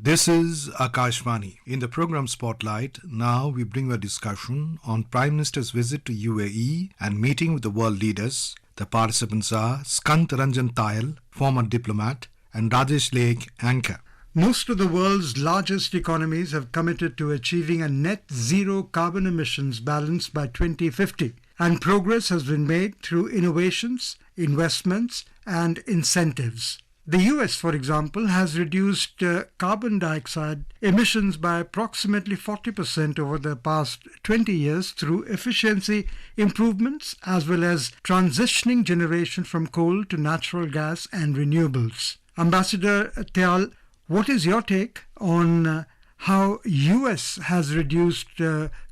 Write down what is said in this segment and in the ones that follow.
This is Akashvani. In the program Spotlight, now we bring a discussion on Prime Minister's visit to UAE and meeting with the world leaders. The participants are Skant Ranjan Tayal, former diplomat, and Rajesh Lake, anchor. Most of the world's largest economies have committed to achieving a net zero carbon emissions balance by 2050, and progress has been made through innovations, investments, and incentives. The US, for example, has reduced carbon dioxide emissions by approximately 40% over the past 20 years through efficiency improvements as well as transitioning generation from coal to natural gas and renewables. Ambassador Tyal, what is your take on how US has reduced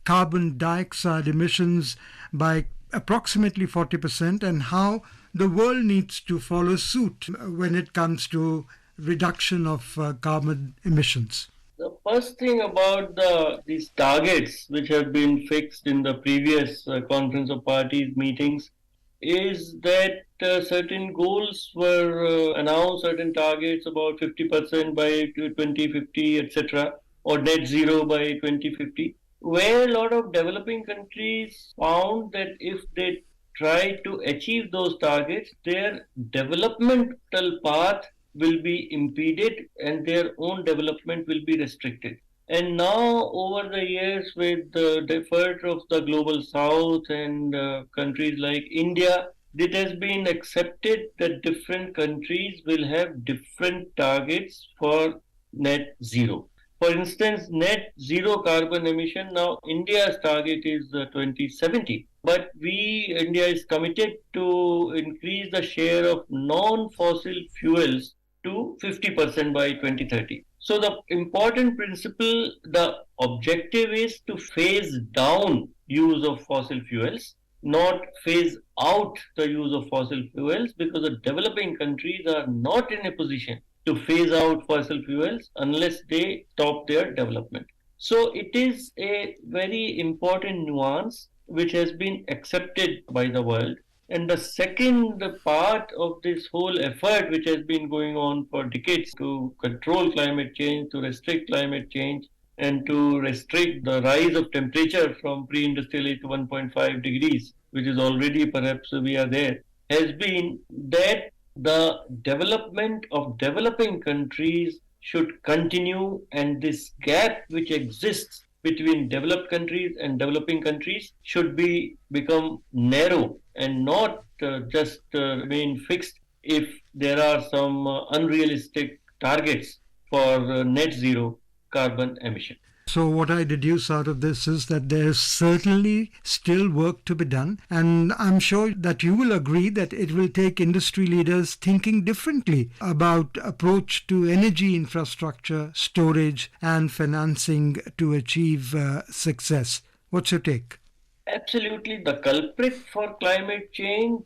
carbon dioxide emissions by approximately 40% and how the world needs to follow suit when it comes to reduction of carbon emissions? The first thing about these targets which have been fixed in the previous Conference of Parties meetings is that certain goals were announced, certain targets about 50% by 2050, etc., or net zero by 2050, where a lot of developing countries found that if they try to achieve those targets, their developmental path will be impeded and their own development will be restricted. And now, over the years, with the effort of the global south and countries like India, it has been accepted that different countries will have different targets for net zero. For instance, net zero carbon emission, now India's target is 2070. But India is committed to increase the share of non-fossil fuels to 50% by 2030. So the important principle, the objective is to phase down use of fossil fuels, not phase out the use of fossil fuels, because the developing countries are not in a position to phase out fossil fuels unless they stop their development. So it is a very important nuance which has been accepted by the world. And the second part of this whole effort, which has been going on for decades to control climate change, to restrict climate change, and to restrict the rise of temperature from pre-industrial age to 1.5 degrees, which is already perhaps we are there, has been that the development of developing countries should continue, and this gap which exists between developed countries and developing countries should become narrow and not just remain fixed if there are some unrealistic targets for net zero carbon emission. So what I deduce out of this is that there's certainly still work to be done, and I'm sure that you will agree that it will take industry leaders thinking differently about approach to energy infrastructure, storage and financing to achieve success. What's your take? Absolutely. The culprit for climate change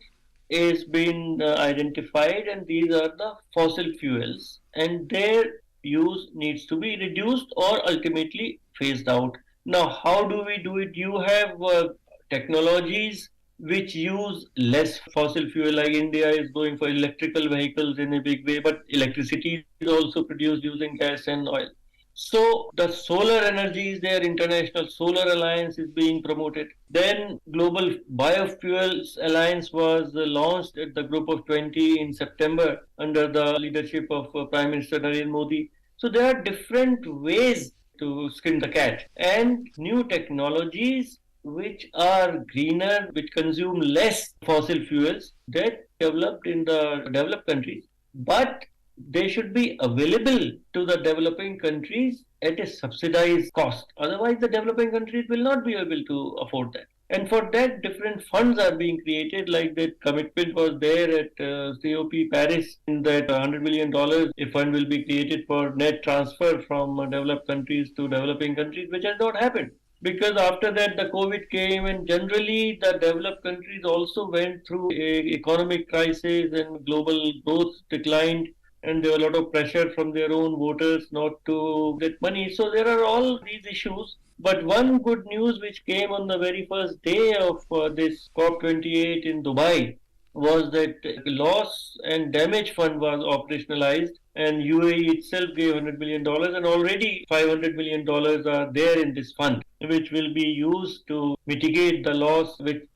is been identified, and these are the fossil fuels, and their use needs to be reduced or ultimately phased out. Now, how do we do it? You have technologies which use less fossil fuel, like India is going for electrical vehicles in a big way, but electricity is also produced using gas and oil. So the solar energy is there, International Solar Alliance is being promoted. Then Global Biofuels Alliance was launched at the Group of 20 in September under the leadership of Prime Minister Narendra Modi. So there are different ways to skin the cat, and new technologies which are greener, which consume less fossil fuels, that developed in the developed countries. But they should be available to the developing countries at a subsidized cost. Otherwise, the developing countries will not be able to afford that. And for that, different funds are being created, like that commitment was there at COP Paris, in that $100 million, a fund will be created for net transfer from developed countries to developing countries, which has not happened. Because after that, the COVID came, and generally the developed countries also went through a economic crisis and global growth declined, and there was a lot of pressure from their own voters not to get money. So there are all these issues. But one good news which came on the very first day of this COP28 in Dubai was that loss and damage fund was operationalized, and UAE itself gave $100 million, and already $500 million are there in this fund, which will be used to mitigate the loss which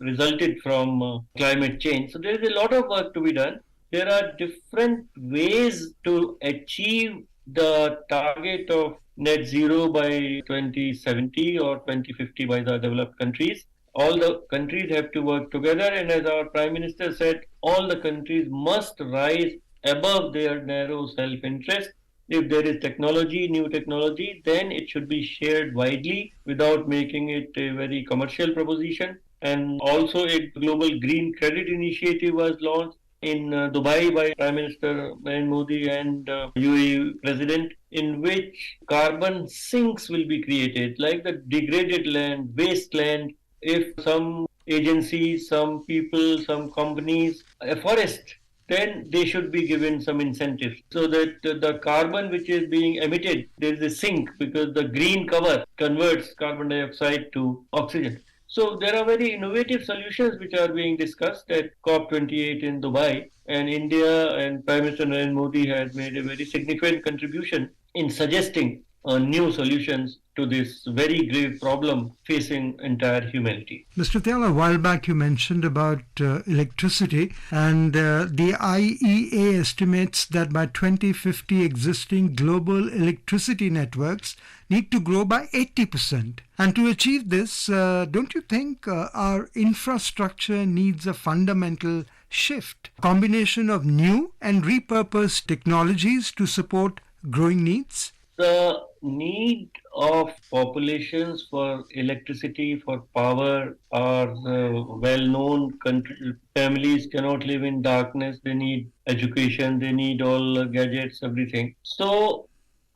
resulted from climate change. So there is a lot of work to be done. There are different ways to achieve the target of net zero by 2070 or 2050 by the developed countries. All the countries have to work together, and as our Prime Minister said, all the countries must rise above their narrow self-interest. If there is technology, new technology, then it should be shared widely without making it a very commercial proposition. And also a global green credit initiative was launched in Dubai by Prime Minister Narendra Modi and UAE President, in which carbon sinks will be created, like the degraded land, wasteland. If some agencies, some people, some companies afforest, then they should be given some incentives so that the carbon which is being emitted, there is a sink because the green cover converts carbon dioxide to oxygen. So there are very innovative solutions which are being discussed at COP28 in Dubai, and India and Prime Minister Narendra Modi has made a very significant contribution in suggesting new solutions to this very grave problem facing entire humanity. Mr. Tyal, a while back you mentioned about electricity, and the IEA estimates that by 2050 existing global electricity networks need to grow by 80%. And to achieve this, don't you think our infrastructure needs a fundamental shift? Combination of new and repurposed technologies to support growing needs? The need of populations for electricity, for power, are well known. Families cannot live in darkness. They need education. They need all gadgets, everything. So,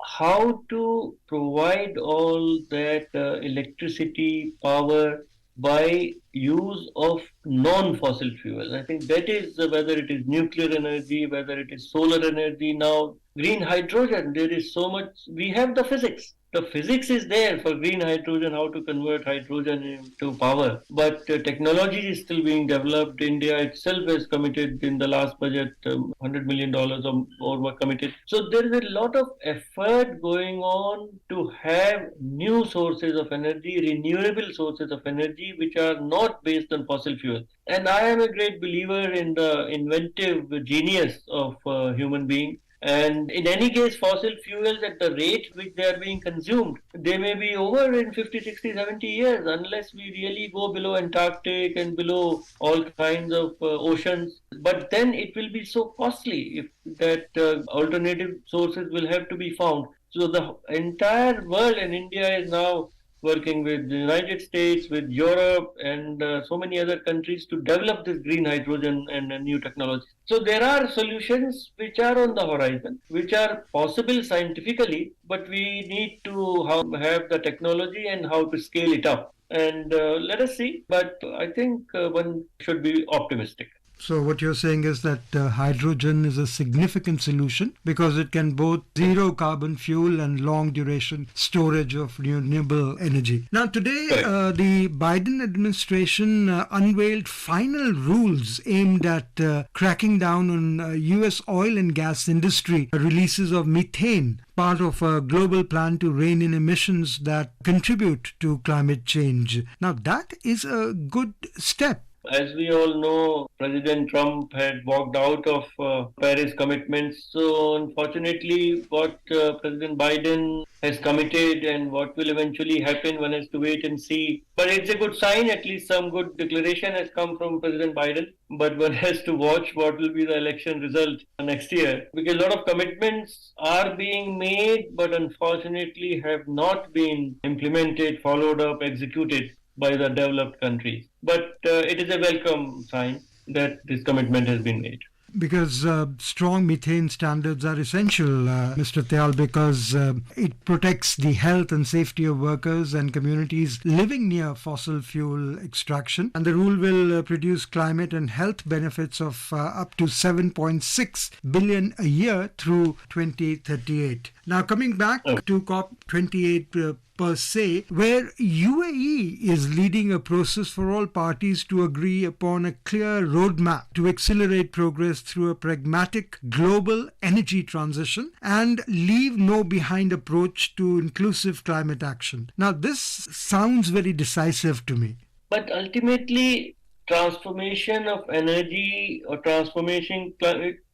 how to provide all that electricity, power by use of non-fossil fuels? I think that is whether it is nuclear energy, whether it is solar energy now, green hydrogen. There is so much. We have the physics. The physics is there for green hydrogen, how to convert hydrogen into power. But technology is still being developed. India itself has committed in the last budget $100 million or more were committed. So there is a lot of effort going on to have new sources of energy, renewable sources of energy, which are not based on fossil fuels. And I am a great believer in the inventive genius of human being. And in any case, fossil fuels at the rate which they are being consumed, they may be over in 50, 60, 70 years unless we really go below Antarctic and below all kinds of oceans. But then it will be so costly if that alternative sources will have to be found. So the entire world, and India is now working with the United States, with Europe, and so many other countries to develop this green hydrogen and new technologies. So there are solutions which are on the horizon, which are possible scientifically, but we need to have the technology and how to scale it up. And let us see. But I think one should be optimistic. So what you're saying is that hydrogen is a significant solution because it can both zero carbon fuel and long duration storage of renewable energy. Now today, the Biden administration unveiled final rules aimed at cracking down on US oil and gas industry releases of methane, part of a global plan to rein in emissions that contribute to climate change. Now that is a good step. As we all know, President Trump had walked out of Paris commitments. So unfortunately, what President Biden has committed and what will eventually happen, one has to wait and see. But it's a good sign, at least some good declaration has come from President Biden. But one has to watch what will be the election result next year. Because a lot of commitments are being made, but unfortunately have not been implemented, followed up, executed by the developed countries. But it is a welcome sign that this commitment has been made. Because strong methane standards are essential, Mr. Tyal, because it protects the health and safety of workers and communities living near fossil fuel extraction. And the rule will produce climate and health benefits of up to 7.6 billion a year through 2038. Now, coming back to COP28 per se, where UAE is leading a process for all parties to agree upon a clear roadmap to accelerate progress through a pragmatic global energy transition and leave no behind approach to inclusive climate action. Now, this sounds very decisive to me. But ultimately, transformation of energy or transformation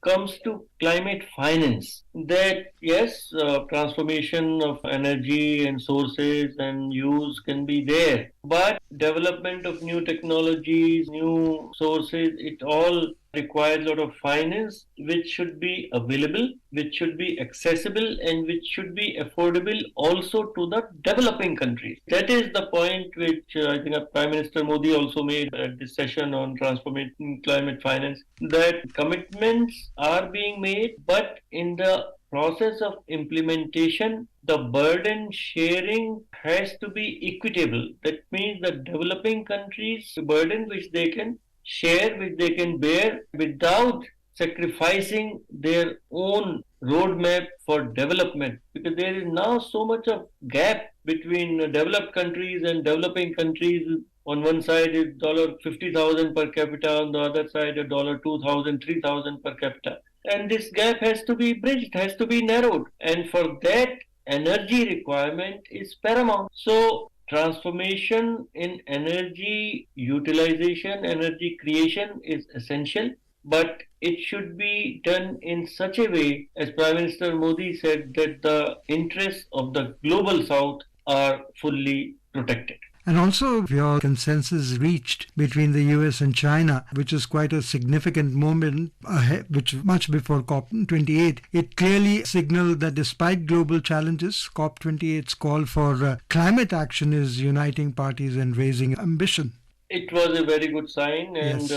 comes to climate finance. That yes, transformation of energy and sources and use can be there, but development of new technologies, new sources, it all requires a lot of finance, which should be available, which should be accessible, and which should be affordable also to the developing countries. That is the point which I think Prime Minister Modi also made at this session on transforming climate finance, that commitments are being made, but in the process of implementation, the burden sharing has to be equitable. That means the developing countries, the burden which they can share, which they can bear without sacrificing their own roadmap for development, because there is now so much of gap between developed countries and developing countries. On one side is $50,000 per capita, on the other side $2,000, $3,000 per capita, and this gap has to be bridged, has to be narrowed, and for that energy requirement is paramount. So transformation in energy utilization, energy creation is essential, but it should be done in such a way, as Prime Minister Modi said, that the interests of the global south are fully protected. And also, your consensus reached between the US and China, which is quite a significant moment ahead, which much before COP28. It clearly signaled that despite global challenges, COP28's call for climate action is uniting parties and raising ambition. It was a very good sign, and Yes.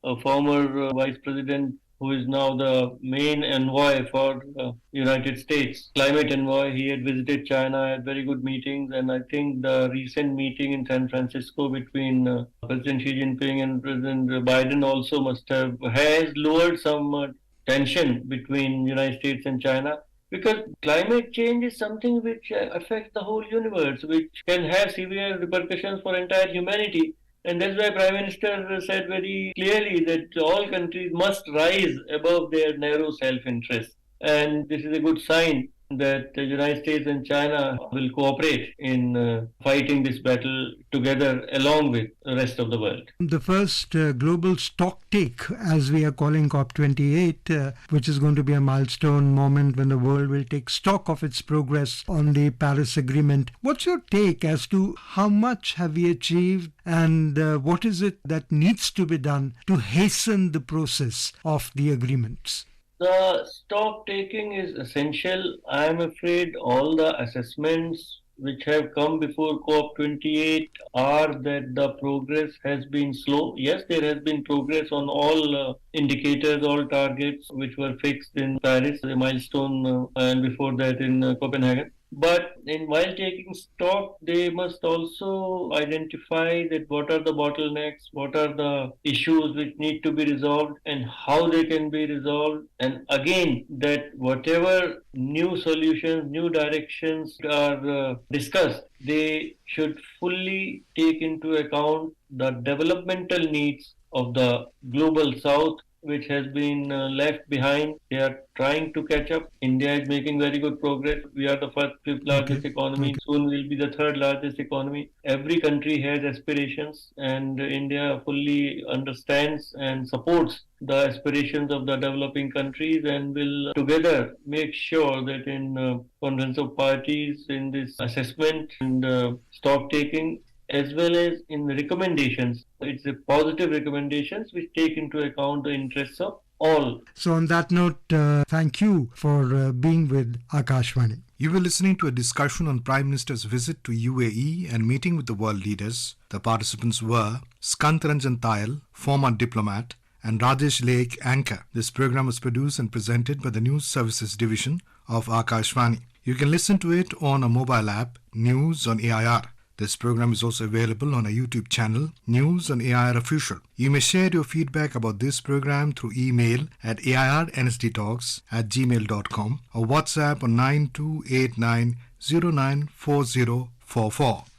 a former vice president who is now the main envoy for United States, climate envoy. He had visited China, had very good meetings, and I think the recent meeting in San Francisco between President Xi Jinping and President Biden also has lowered some tension between United States and China. Because climate change is something which affects the whole universe, which can have severe repercussions for entire humanity. And that's why Prime Minister said very clearly that all countries must rise above their narrow self-interest. And this is a good sign that the United States and China will cooperate in fighting this battle together along with the rest of the world. The first global stocktake, as we are calling COP28, which is going to be a milestone moment when the world will take stock of its progress on the Paris Agreement. What's your take as to how much have we achieved and what is it that needs to be done to hasten the process of the agreements? The stock taking is essential. I am afraid all the assessments which have come before COP28 are that the progress has been slow. Yes, there has been progress on all indicators, all targets which were fixed in Paris, a milestone, and before that in Copenhagen. But while taking stock, they must also identify that what are the bottlenecks, what are the issues which need to be resolved, and how they can be resolved. And again, that whatever new solutions, new directions are discussed, they should fully take into account the developmental needs of the global south, which has been left behind. They are trying to catch up. India is making very good progress. We are the fifth largest economy. Soon we'll be the third largest economy. Every country has aspirations, and India fully understands and supports the aspirations of the developing countries, and will together make sure that in conference of parties, in this assessment and stock taking, as well as in the recommendations. It's a positive recommendations which take into account the interests of all. So on that note, thank you for being with Akashvani. You were listening to a discussion on Prime Minister's visit to UAE and meeting with the world leaders. The participants were Skant Ranjan Tayal, former diplomat, and Rajesh Lake, anchor. This program was produced and presented by the News Services Division of Akashvani. You can listen to it on a mobile app, News on AIR. This program is also available on our YouTube channel, News on AIR Official. You may share your feedback about this program through email at airnsdtalks@gmail.com or WhatsApp on 92890940 444.